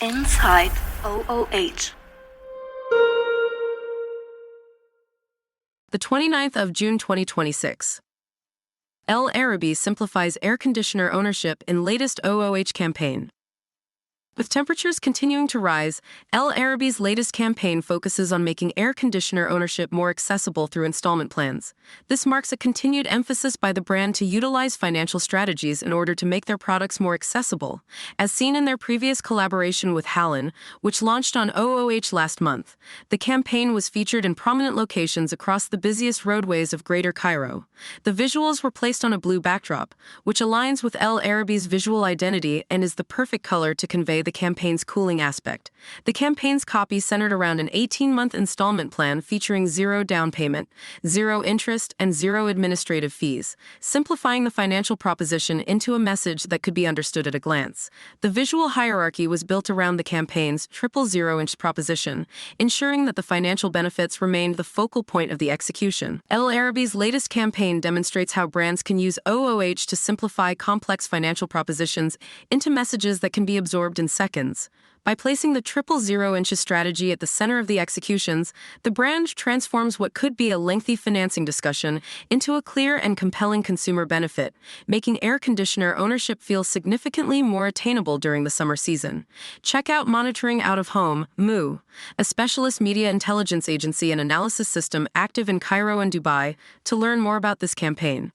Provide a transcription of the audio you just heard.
Inside OOH. The 29th of June 2026. Araby simplifies air conditioner ownership in latest OOH campaign. With temperatures continuing to rise, Araby's latest campaign focuses on making air conditioner ownership more accessible through installment plans. This marks a continued emphasis by the brand to utilize financial strategies in order to make their products more accessible, as seen in their previous collaboration with Hallen, which launched on OOH last month. The campaign was featured in prominent locations across the busiest roadways of Greater Cairo. The visuals were placed on a blue backdrop, which aligns with Araby's visual identity and is the perfect color to convey the campaign's cooling aspect. The campaign's copy centered around an 18-month installment plan featuring zero down payment, zero interest, and zero administrative fees, simplifying the financial proposition into a message that could be understood at a glance. The visual hierarchy was built around the campaign's triple zero-inch proposition, ensuring that the financial benefits remained the focal point of the execution. Araby's latest campaign demonstrates how brands can use OOH to simplify complex financial propositions into messages that can be absorbed in seconds. By placing the triple zero-inch strategy at the center of the executions, the brand transforms what could be a lengthy financing discussion into a clear and compelling consumer benefit, making air conditioner ownership feel significantly more attainable during the summer season. Check out Monitoring Out of Home, MOO, a specialist media intelligence agency and analysis system active in Cairo and Dubai, to learn more about this campaign.